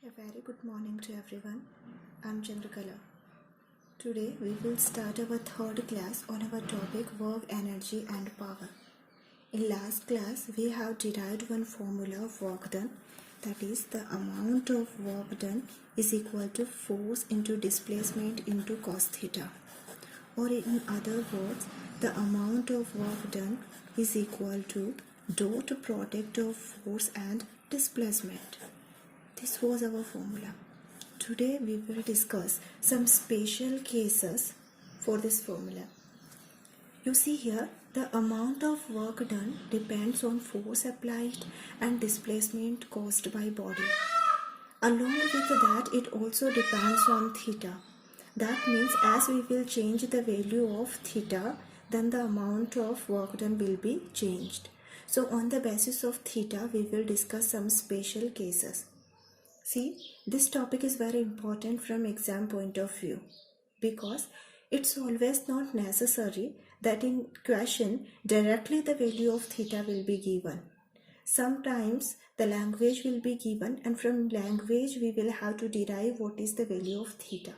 A very good morning to everyone. I'm Chandrakala. Today we will start our third class on our topic work, energy and power. In last class we have derived one formula of work done, that is the amount of work done is equal to force into displacement into cos theta. Or in other words, the amount of work done is equal to dot product of force and displacement. This was our formula. Today we will discuss some special cases for this formula. You see here, the amount of work done depends on force applied and displacement caused by body. Along with that, it also depends on theta. That means as we will change the value of theta, then the amount of work done will be changed. So on the basis of theta, we will discuss some special cases. See, this topic is very important from exam point of view because it's always not necessary that in question directly the value of theta will be given. Sometimes the language will be given and from language we will have to derive what is the value of theta.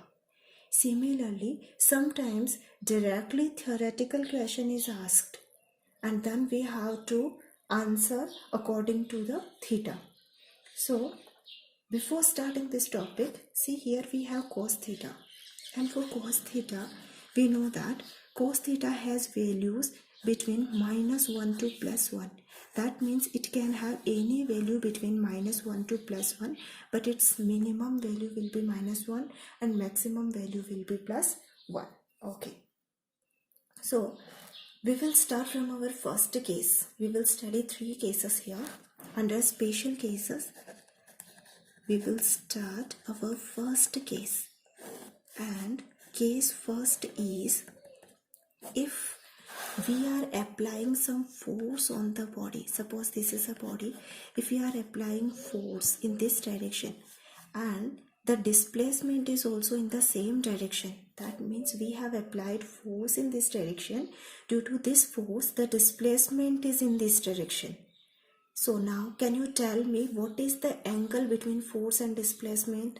Similarly, sometimes directly theoretical question is asked and then we have to answer according to the theta. So, before starting this topic, see here we have cos theta, and for cos theta we know that cos theta has values between -1 to +1. That means it can have any value between -1 to +1, but its minimum value will be -1 and maximum value will be +1. Okay, so we will start from our first case. We will study 3 cases here. Under special cases, we will start our first case, and case first is if we are applying some force on the body. Suppose this is a body. If we are applying force in this direction and the displacement is also in the same direction, that means we have applied force in this direction. Due to this force, the displacement is in this direction. So now can you tell me what is the angle between force and displacement?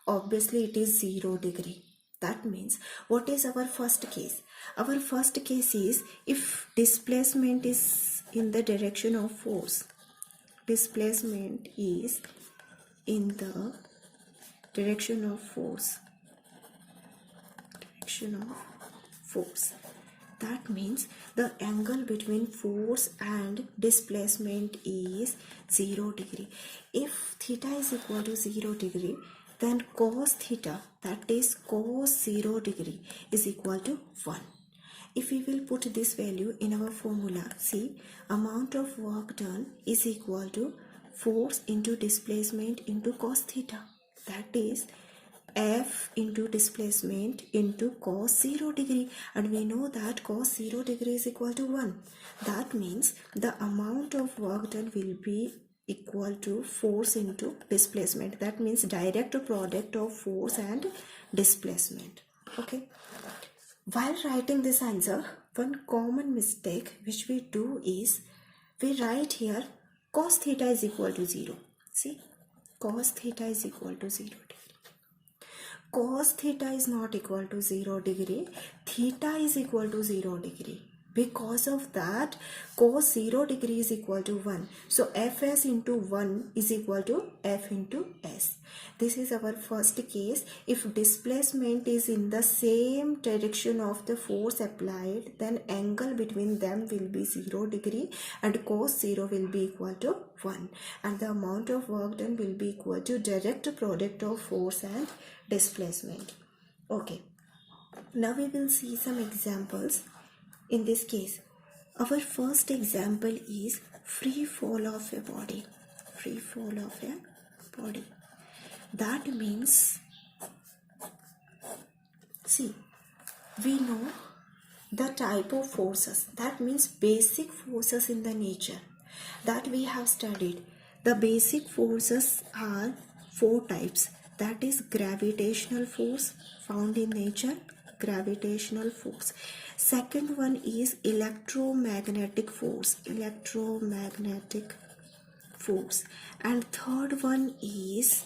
Obviously it is 0 degree. That means what is our first case? Our first case is if displacement is in the direction of force. Displacement is in the direction of force. That means the angle between force and displacement is 0 degree. If theta is equal to 0 degree, then cos theta, that is cos 0 degree, is equal to 1. If we will put this value in our formula, see, amount of work done is equal to force into displacement into cos theta. That is F into displacement into cos 0 degree, and we know that cos 0 degree is equal to 1. That means the amount of work done will be equal to force into displacement. That means direct product of force and displacement. Okay. While writing this answer, one common mistake which we do is we write here cos theta is equal to 0. See, cos theta is equal to 0 degree. Cos theta is not equal to 0 degree. Theta is equal to 0 degree. Because of that, cos 0 degree is equal to 1. So Fs into 1 is equal to F into S. This is our first case. If displacement is in the same direction of the force applied, then angle between them will be 0 degree and cos 0 will be equal to 1. And the amount of work done will be equal to direct product of force and displacement. Okay. Now we will see some examples. In this case, our first example is free fall of a body. Free fall of a body. That means, see, we know the type of forces. That means basic forces in the nature that we have studied. The basic forces are 4 types. That is gravitational force found in nature. Gravitational force. Second one is electromagnetic force. Electromagnetic force. And third one is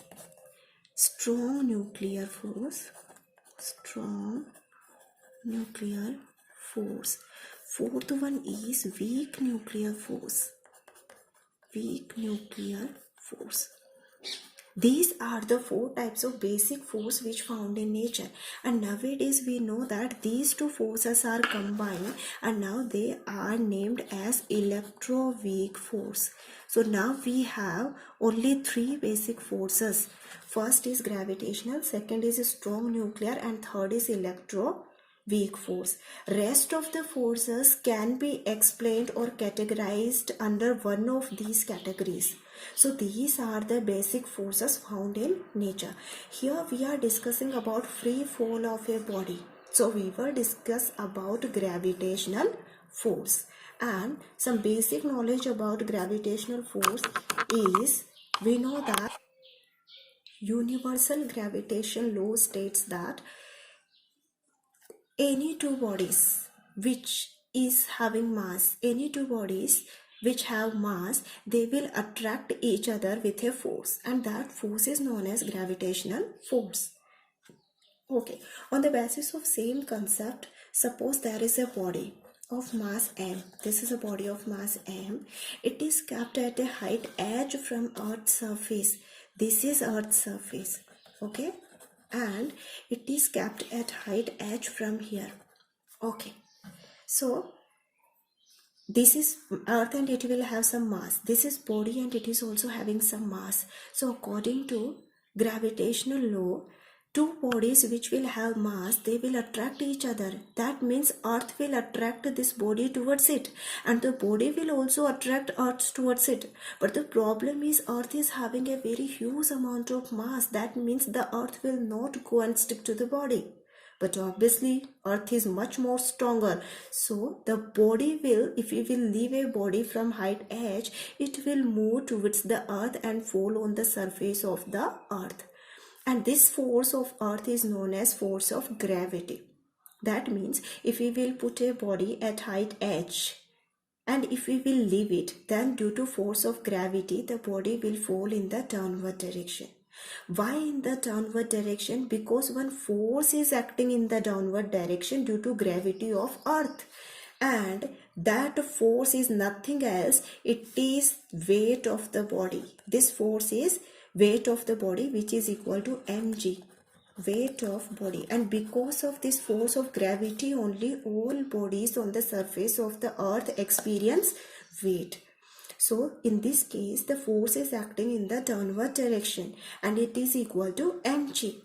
strong nuclear force, strong nuclear force. Fourth one is weak nuclear force, weak nuclear force. These are the four types of basic force which found in nature, and nowadays we know that these two forces are combined and now they are named as electroweak force. So now we have only three basic forces. First is gravitational, second is strong nuclear, and third is electroweak force. Rest of the forces can be explained or categorized under one of these categories. So these are the basic forces found in nature. Here we are discussing about free fall of a body. So we will discuss about gravitational force, and some basic knowledge about gravitational force is, we know that universal gravitation law states that any two bodies which is having mass, any two bodies which have mass, they will attract each other with a force, and that force is known as gravitational force. Okay, on the basis of same concept, suppose there is a body of mass m. This is a body of mass m. It is kept at a height h from Earth's surface. This is Earth's surface. Okay, and it is kept at height h from here. Okay, so this is Earth and it will have some mass. This is body and it is also having some mass. So according to gravitational law, two bodies which will have mass, they will attract each other. That means Earth will attract this body towards it, and the body will also attract Earth towards it. But the problem is Earth is having a very huge amount of mass. That means the Earth will not go and stick to the body. But obviously Earth is much more stronger. So the body will, if we will leave a body from height h, it will move towards the Earth and fall on the surface of the Earth. And this force of Earth is known as force of gravity. That means if we will put a body at height h, and if we will leave it, then due to force of gravity, the body will fall in the downward direction. Why in the downward direction? Because one force is acting in the downward direction due to gravity of Earth, and that force is nothing else, it is weight of the body. This force is weight of the body, which is equal to mg, weight of body. And because of this force of gravity only, all bodies on the surface of the Earth experience weight. So in this case, the force is acting in the downward direction and it is equal to mg.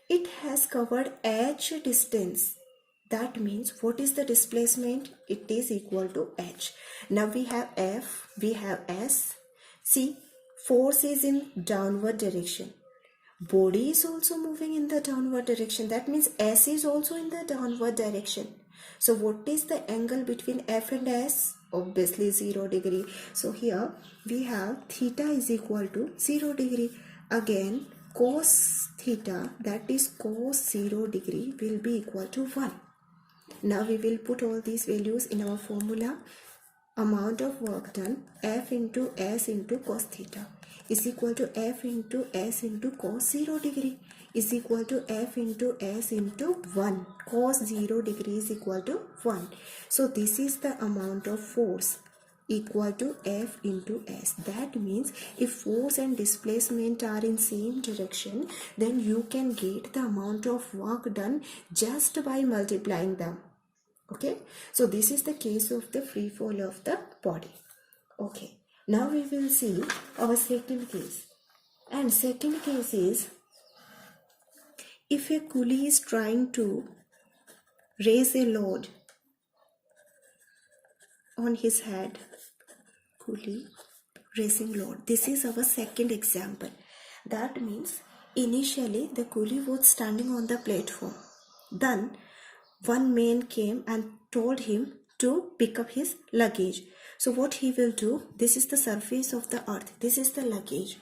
It has covered h distance. That means what is the displacement? It is equal to h. Now we have F, we have S. See, force is in downward direction. Body is also moving in the downward direction. That means S is also in the downward direction. So what is the angle between F and S? Obviously 0 degree. So here we have theta is equal to 0 degree. Again cos theta, that is cos 0 degree, will be equal to 1. Now we will put all these values in our formula. Amount of work done, F into S into cos theta is equal to F into S into cos 0 degree is equal to F into S into 1. Cos 0 degree is equal to 1. So this is the amount of force equal to F into S. That means if force and displacement are in same direction, then you can get the amount of work done just by multiplying them. Okay, so this is the case of the free fall of the body. Okay, now we will see our second case. And second case is, if a coolie is trying to raise a load on his head, coolie raising load. This is our second example. That means initially the coolie was standing on the platform. Then one man came and told him to pick up his luggage. So what he will do, this is the surface of the earth, this is the luggage.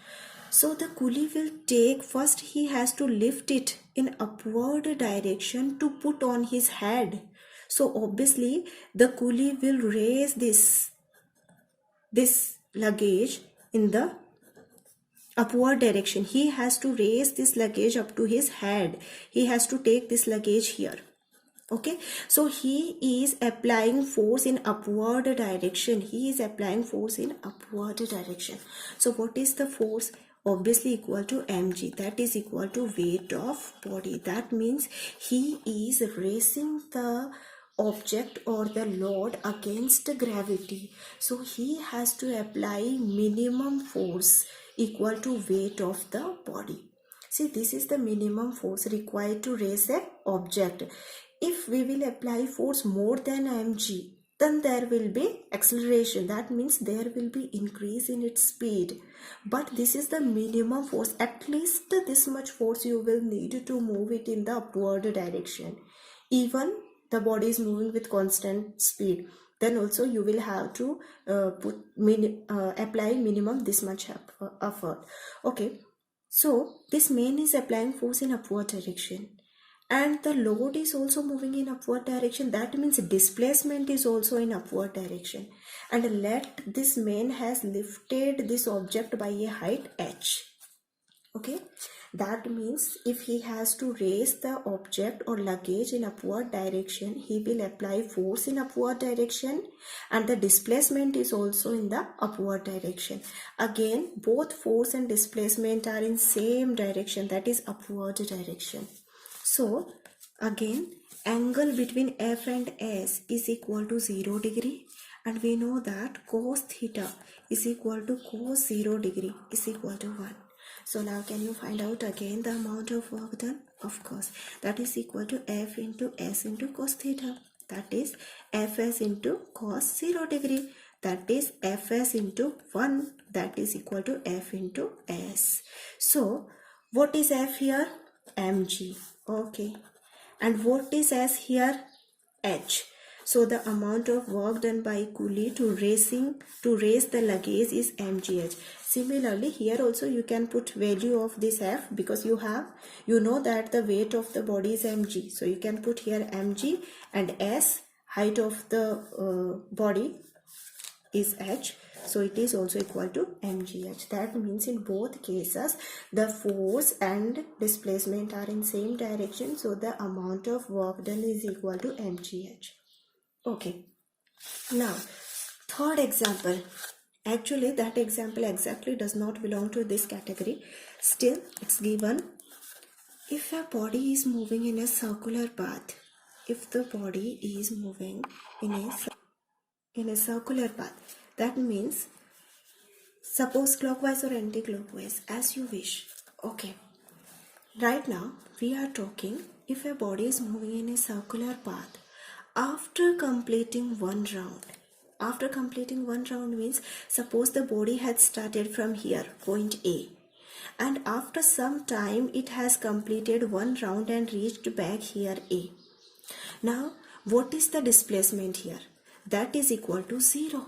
So the coolie will take, first he has to lift it in upward direction to put on his head. So obviously the coolie will raise this luggage in the upward direction. He has to raise this luggage up to his head. He has to take this luggage here. Okay, so he is applying force in upward direction. He is applying force in upward direction. So what is the force? Obviously equal to mg, that is equal to weight of body. That means he is raising the object or the load against gravity. So he has to apply minimum force equal to weight of the body. See, this is the minimum force required to raise an object. If we will apply force more than mg, then there will be acceleration. That means there will be increase in its speed. But this is the minimum force. At least this much force you will need to move it in the upward direction. Even the body is moving with constant speed, then also you will have to apply minimum this much effort. Okay, so this man is applying force in upward direction, and the load is also moving in upward direction. That means displacement is also in upward direction. And let this man has lifted this object by a height h. Okay, that means if he has to raise the object or luggage in upward direction, he will apply force in upward direction, and the displacement is also in the upward direction. Again, both force and displacement are in same direction, that is upward direction. So again, angle between F and S is equal to 0 degree, and we know that cos theta is equal to cos 0 degree is equal to 1. So now can you find out again the amount of work done? Of course, that is equal to F into S into cos theta. That is Fs into cos 0 degree. That is Fs into 1. That is equal to F into S. So what is F here? Mg. Okay, and what is S here? H. So the amount of work done by coolie to raise the luggage is mgh. Similarly, here also you can put value of this F, because you know that the weight of the body is mg. So you can put here mg, and S, height of the body, is h. So it is also equal to mgh. That means in both cases the force and displacement are in same direction, so the amount of work done is equal to mgh. Okay, now third example. Actually that example exactly does not belong to this category. Still it's given. If a body is moving in a circular path, if the body is moving in a circular path, that means suppose clockwise or anti-clockwise, as you wish. Okay, right now we are talking if a body is moving in a circular path after completing one round. After completing one round means suppose the body had started from here, point A, and after some time it has completed one round and reached back here A. Now what is the displacement here? That is equal to 0,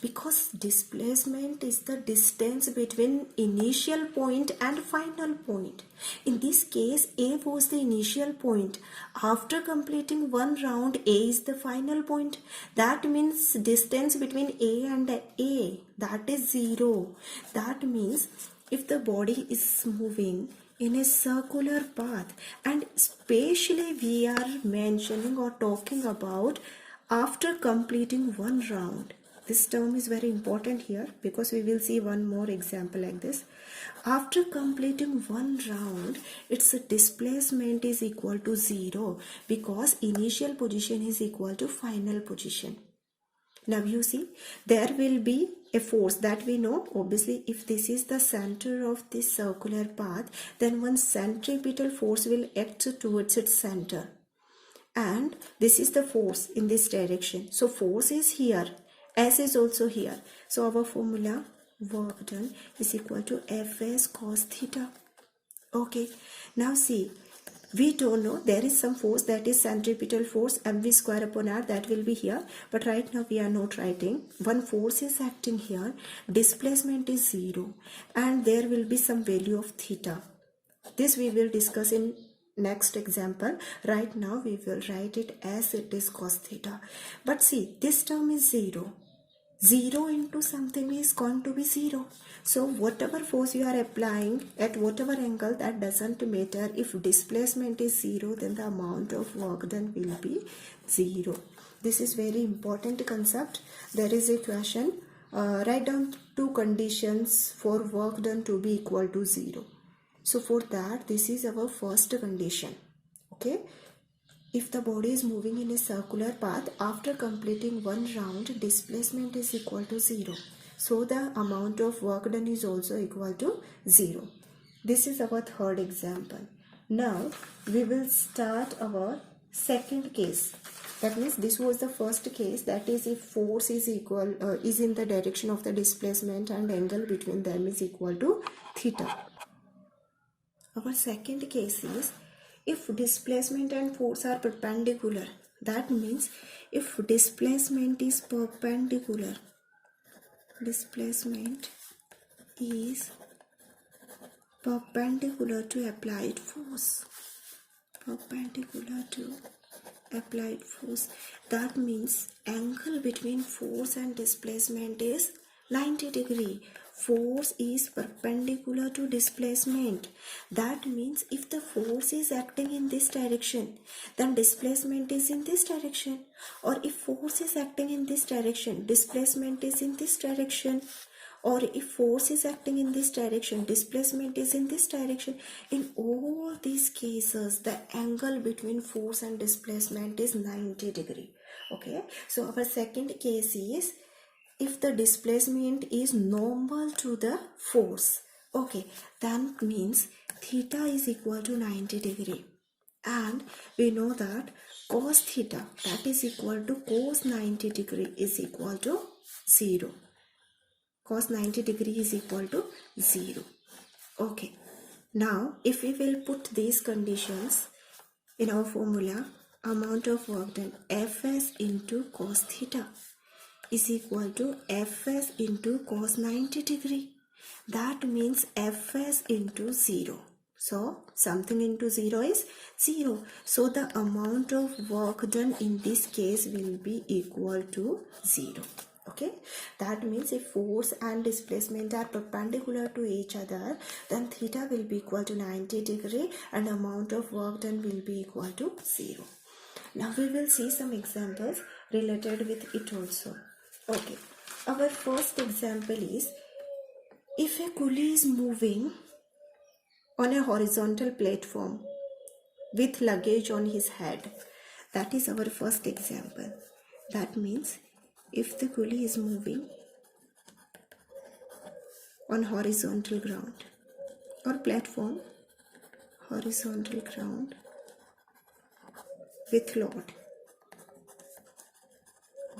because displacement is the distance between initial point and final point. In this case, A was the initial point. After completing one round, A is the final point. That means distance between A and A, that is 0. That means if the body is moving in a circular path, and especially we are mentioning or talking about after completing one round. This term is very important here, because we will see one more example like this. After completing one round, its displacement is equal to 0, because initial position is equal to final position. Now you see, there will be a force that we know. Obviously, if this is the center of this circular path, then one centripetal force will act towards its center. And this is the force in this direction. So force is here. S is also here. So our formula, work done, is equal to Fs cos theta. Okay. Now see, we don't know, there is some force, that is centripetal force, mv square upon r, that will be here. But right now we are not writing. One force is acting here. Displacement is 0. And there will be some value of theta. This we will discuss in next example. Right now we will write it as it is cos theta. But see, this term is 0. 0 into something is going to be 0. So whatever force you are applying at whatever angle, that doesn't matter. If displacement is 0, then the amount of work done will be 0. This is very important concept. There is a question. Write down two conditions for work done to be equal to 0. So for that, this is our first condition. Okay. If the body is moving in a circular path, after completing one round, displacement is equal to 0. So the amount of work done is also equal to 0. This is our third example. Now we will start our second case. That means this was the first case, that is if force is equal is in the direction of the displacement and angle between them is equal to theta. Our second case is if displacement and force are perpendicular. That means if displacement is perpendicular, displacement is perpendicular to applied force, perpendicular to applied force. That means angle between force and displacement is 90 degree. Force is perpendicular to displacement. That means if the force is acting in this direction, then displacement is in this direction. Or if force is acting in this direction, displacement is in this direction. Or if force is acting in this direction, displacement is in this direction. In all these cases, the angle between force and displacement is 90 degree. Okay, so our second case is if the displacement is normal to the force. Okay, that means theta is equal to 90 degree. And we know that cos theta, that is equal to cos 90 degree, is equal to 0. Cos 90 degree is equal to 0. Okay. Now, if we will put these conditions in our formula, amount of work done Fs into cos theta is equal to Fs into cos 90 degree. That means Fs into 0. So, something into 0 is 0. So, the amount of work done in this case will be equal to 0. Okay, that means if force and displacement are perpendicular to each other, then theta will be equal to 90 degree and amount of work done will be equal to 0. Now we will see some examples related with it also. Okay, our first example is if a coolie is moving on a horizontal platform with luggage on his head. That is our first example. That means if the coolie is moving on horizontal ground or platform, horizontal ground with load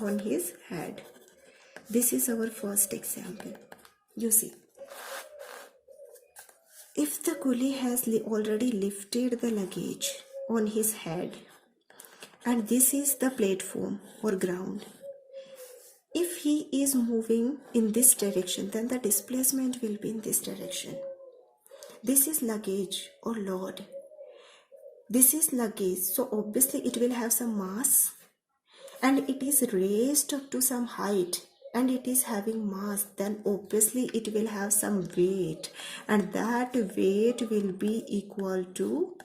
on his head. This is our first example. You see, if the coolie has already lifted the luggage on his head and this is the platform or ground, if he is moving in this direction, then the displacement will be in this direction. This is luggage or load. This is luggage, so obviously it will have some mass and it is raised up to some height and it is having mass, then obviously it will have some weight and that weight will be equal to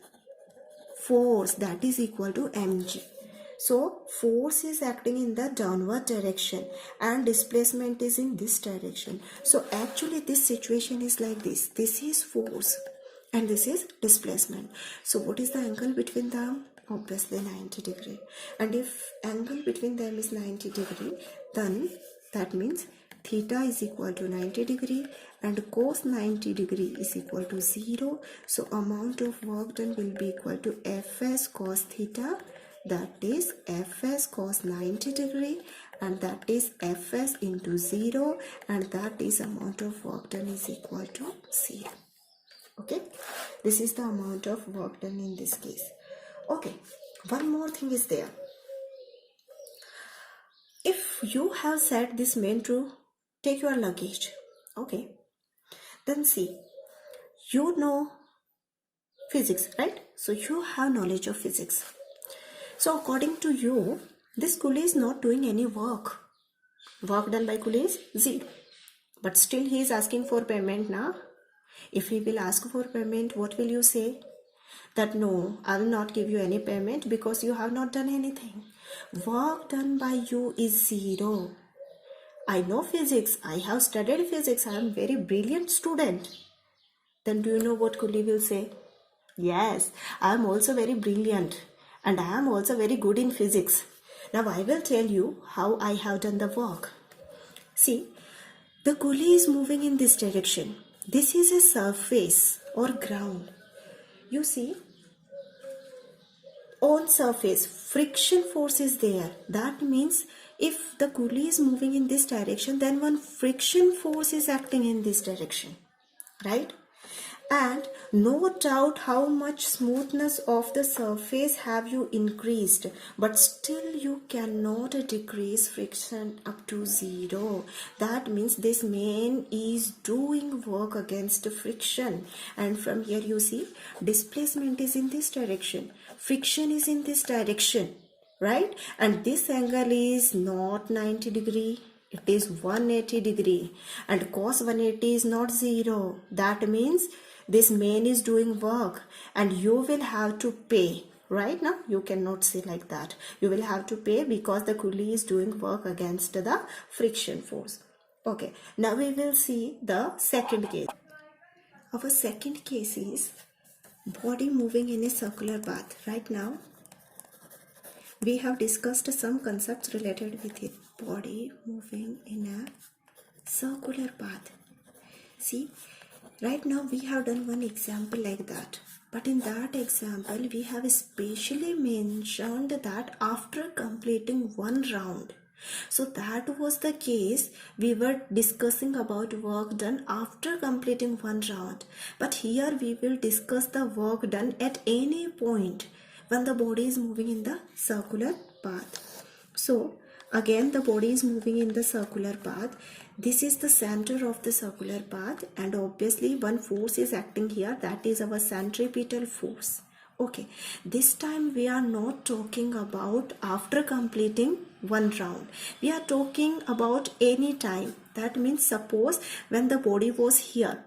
force, that is equal to mg. So force is acting in the downward direction and displacement is in this direction. So actually this situation is like this. This is force and this is displacement. So what is the angle between them? Obviously 90 degree. And if angle between them is 90 degree, then that means theta is equal to 90 degree and cos 90 degree is equal to 0. So amount of work done will be equal to Fs cos theta, that is Fs cos 90 degree, and that is Fs into 0, and that is amount of work done is equal to 0. Okay, this is the amount of work done in this case. Okay, one more thing is there. If you have said this man to take your luggage, okay, then see, you know physics, right? So you have knowledge of physics. So according to you, this coolie is not doing any work. Work done by coolie is 0. But still he is asking for payment now. If he will ask for payment, what will you say? That no, I will not give you any payment because you have not done anything. Work done by you is 0. I know physics. I have studied physics. I am very brilliant student. Then do you know what coolie will say? Yes, I am also very brilliant and I am also very good in physics. Now I will tell you how I have done the work. See, the coolie is moving in this direction. This is a surface or ground. You see, on surface, friction force is there. That means if the coolie is moving in this direction, then one friction force is acting in this direction, right? And no doubt how much smoothness of the surface have you increased, but still you cannot decrease friction up to 0. That means this man is doing work against friction. And from here you see displacement is in this direction, friction is in this direction, right? And this angle is not 90 degree, it is 180 degree, and cos 180 is not 0. That means this man is doing work and you will have to pay. Right now you cannot say like that. You will have to pay because the coolie is doing work against the friction force. Okay, now we will see the second case. Our second case is body moving in a circular path. Right now we have discussed some concepts related with it. Body moving in a circular path. See, right now we have done one example like that. But in that example, we have specially mentioned that after completing one round. So that was the case we were discussing about work done after completing one round. But here we will discuss the work done at any point when the body is moving in the circular path. So again the body is moving in the circular path. This is the center of the circular path and obviously one force is acting here, that is our centripetal force. Okay, this time we are not talking about after completing one round. We are talking about any time. That means suppose when the body was here.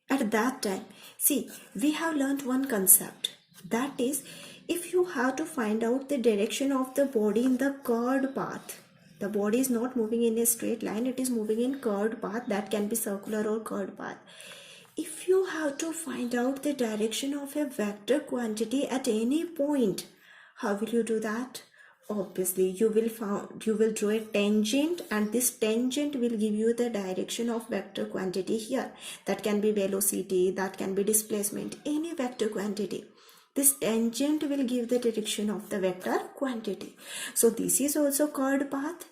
At that time, see, we have learned one concept. That is, if you have to find out the direction of the body in the curved path, the body is not moving in a straight line, it is moving in curved path, that can be circular or curved path. If you have to find out the direction of a vector quantity at any point, how will you do that? Obviously, you will draw a tangent and this tangent will give you the direction of vector quantity here. That can be velocity, that can be displacement, any vector quantity. This tangent will give the direction of the vector quantity. So this is also curved path.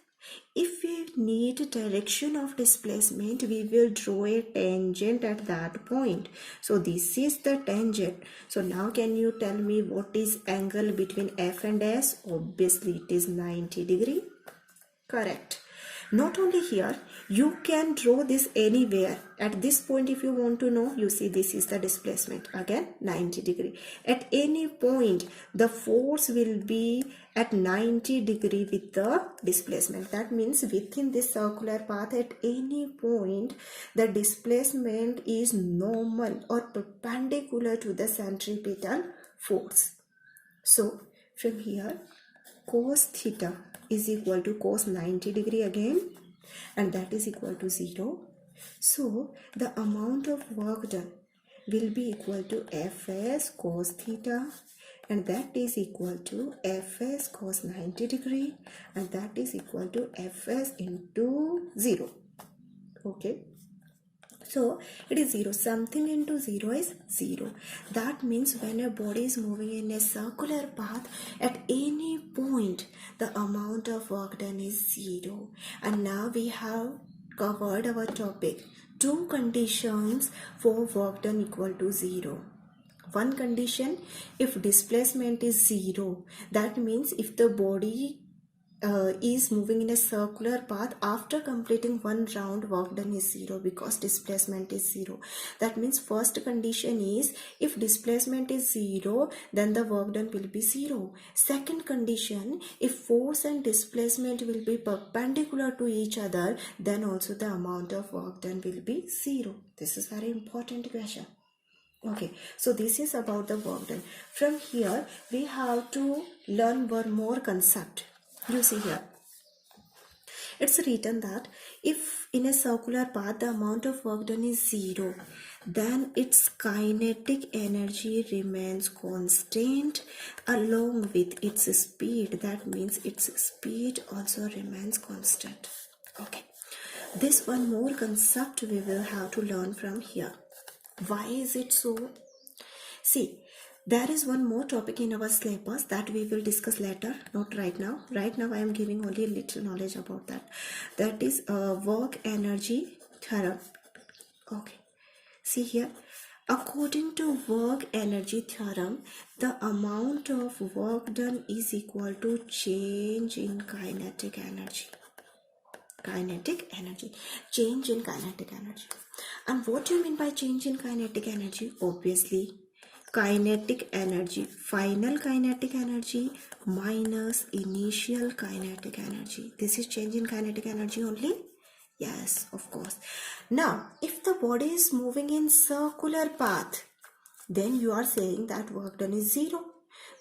If we need direction of displacement, we will draw a tangent at that point. So this is the tangent. So now can you tell me what is angle between F and S? Obviously it is 90 degree. Correct. Not only here, you can draw this anywhere. At this point, if you want to know, you see this is the displacement. Again, 90 degree. At any point, the force will be at 90 degree with the displacement. That means within this circular path, at any point, the displacement is normal or perpendicular to the centripetal force. So, from here, cos theta is equal to cos 90 degree again, and that is equal to 0. So the amount of work done will be equal to Fs cos theta, and that is equal to Fs cos 90 degree, and that is equal to Fs into 0. Okay. So it is 0. Something into 0 is 0. That means when a body is moving in a circular path, at any point the amount of work done is 0. And now we have covered our topic. Two conditions for work done equal to 0. One condition, if displacement is 0, that means if the body is moving in a circular path, after completing one round, work done is 0 because displacement is 0. That means first condition is, if displacement is 0, then the work done will be 0. Second condition, if force and displacement will be perpendicular to each other, then also the amount of work done will be 0. This is very important question. Okay, so this is about the work done. From here, we have to learn one more concept. You see here, it's written that if in a circular path the amount of work done is 0, then its kinetic energy remains constant along with its speed. That means its speed also remains constant. Okay, this one more concept we will have to learn from here. Why is it so? See, there is one more topic in our syllabus that we will discuss later, not right now. Right now I am giving only a little knowledge about that. That is work energy theorem. Okay, see here, according to work energy theorem, the amount of work done is equal to change in kinetic energy. Change in kinetic energy. And what do you mean by change in kinetic energy? Obviously, kinetic energy, final kinetic energy minus initial kinetic energy. This is change in kinetic energy only? Yes, of course. Now, if the body is moving in circular path, then you are saying that work done is 0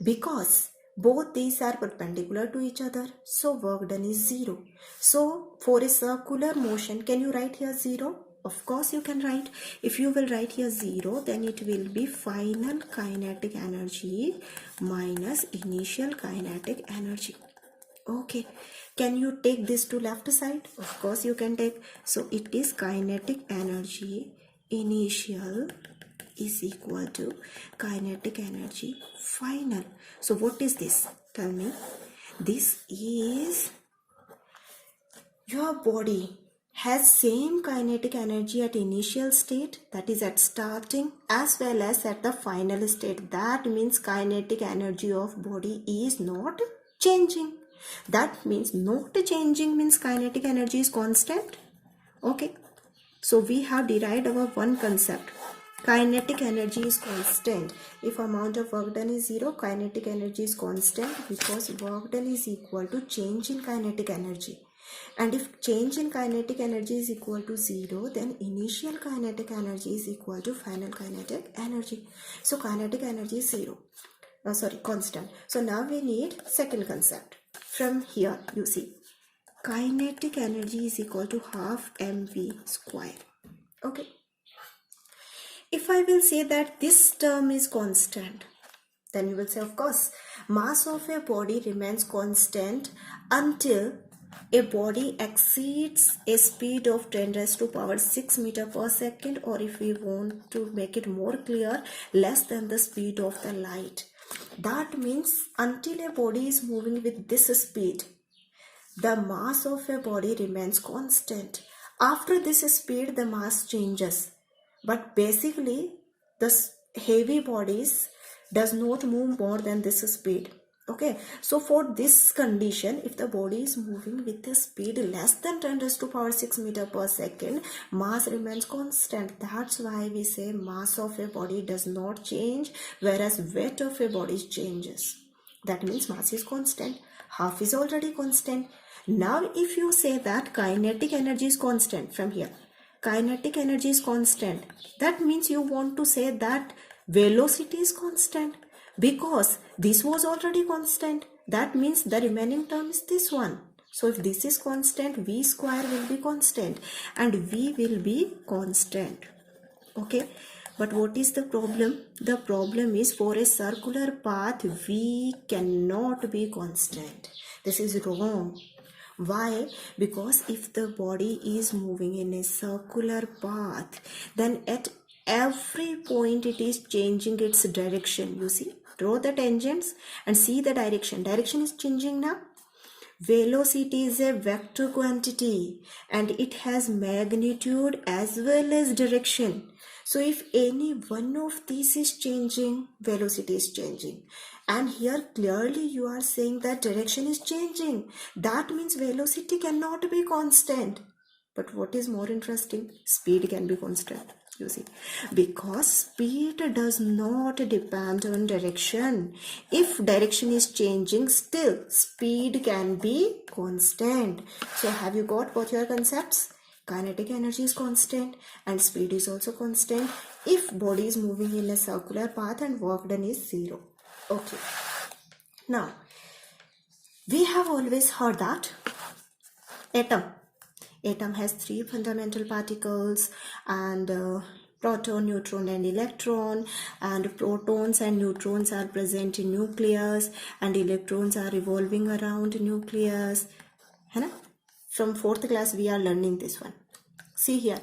because both these are perpendicular to each other. So work done is 0. So for a circular motion, can you write here 0? Of course you can write. If you will write here 0, then it will be final kinetic energy minus initial kinetic energy. Okay, can you take this to left side? Of course you can take. So it is kinetic energy initial is equal to kinetic energy final. So what is this? Tell me. This is your body has same kinetic energy at initial state, that is at starting, as well as at the final state. That means kinetic energy of body is not changing. That means not changing means kinetic energy is constant. Okay, so we have derived our one concept. Kinetic energy is constant. If amount of work done is 0, kinetic energy is constant because work done is equal to change in kinetic energy. And if change in kinetic energy is equal to 0, then initial kinetic energy is equal to final kinetic energy. So kinetic energy is 0. Constant. So now we need second concept. From here, you see, kinetic energy is equal to half mv square. Okay. If I will say that this term is constant, then you will say, of course, mass of a body remains constant until a body exceeds a speed of 10 raised to power 6 meter per second, or if we want to make it more clear, less than the speed of the light. That means until a body is moving with this speed, the mass of a body remains constant. After this speed, the mass changes. But basically, the heavy bodies does not move more than this speed. Okay, so for this condition, if the body is moving with a speed less than 10 raised to power 6 meter per second, mass remains constant. That's why we say mass of a body does not change, whereas weight of a body changes. That means mass is constant. Half is already constant. Now, if you say that kinetic energy is constant from here, kinetic energy is constant, that means you want to say that velocity is constant, because this was already constant. That means the remaining term is this one. So if this is constant, v square will be constant and v will be constant. Okay, but what is the problem? The problem is for a circular path, v cannot be constant. This is wrong. Why? Because if the body is moving in a circular path, then at every point it is changing its direction. You see, draw the tangents and see the direction. Direction is changing now. Velocity is a vector quantity and it has magnitude as well as direction. So if any one of these is changing, velocity is changing. And here clearly you are saying that direction is changing. That means velocity cannot be constant. But what is more interesting? Speed can be constant. You see, because speed does not depend on direction. If direction is changing, still speed can be constant. So have you got both your concepts? Kinetic energy is constant and speed is also constant if body is moving in a circular path and work done is zero. Okay. Now, we have always heard that atom has three fundamental particles, and proton, neutron and electron, and protons and neutrons are present in nucleus and electrons are revolving around nucleus. है ना? From 4th class we are learning this one. See here,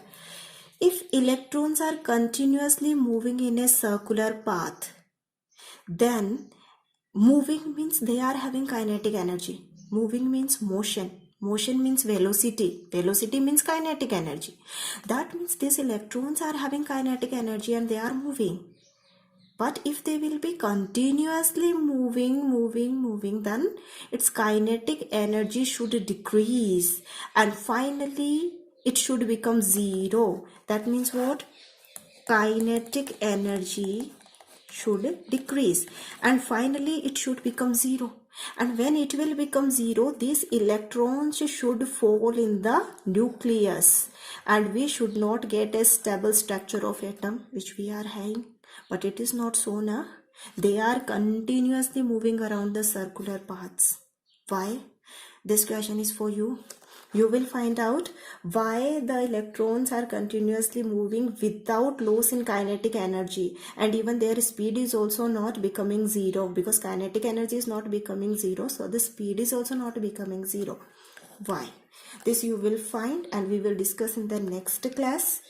if electrons are continuously moving in a circular path, then moving means they are having kinetic energy. Moving means motion. Motion means velocity. Velocity means kinetic energy. That means these electrons are having kinetic energy and they are moving. But if they will be continuously moving, then its kinetic energy should decrease. And finally, it should become zero. That means what? Kinetic energy should decrease. And finally, it should become zero. And when it will become zero, these electrons should fall in the nucleus. And we should not get a stable structure of atom, which we are having. But it is not so now. They are continuously moving around the circular paths. Why? This question is for you. You will find out why the electrons are continuously moving without loss in kinetic energy, and even their speed is also not becoming zero, because kinetic energy is not becoming zero, so the speed is also not becoming zero. Why? This you will find and we will discuss in the next class.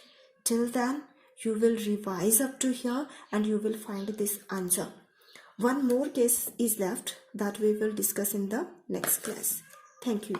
Till then, you will revise up to here and you will find this answer. One more case is left that we will discuss in the next class. Thank you.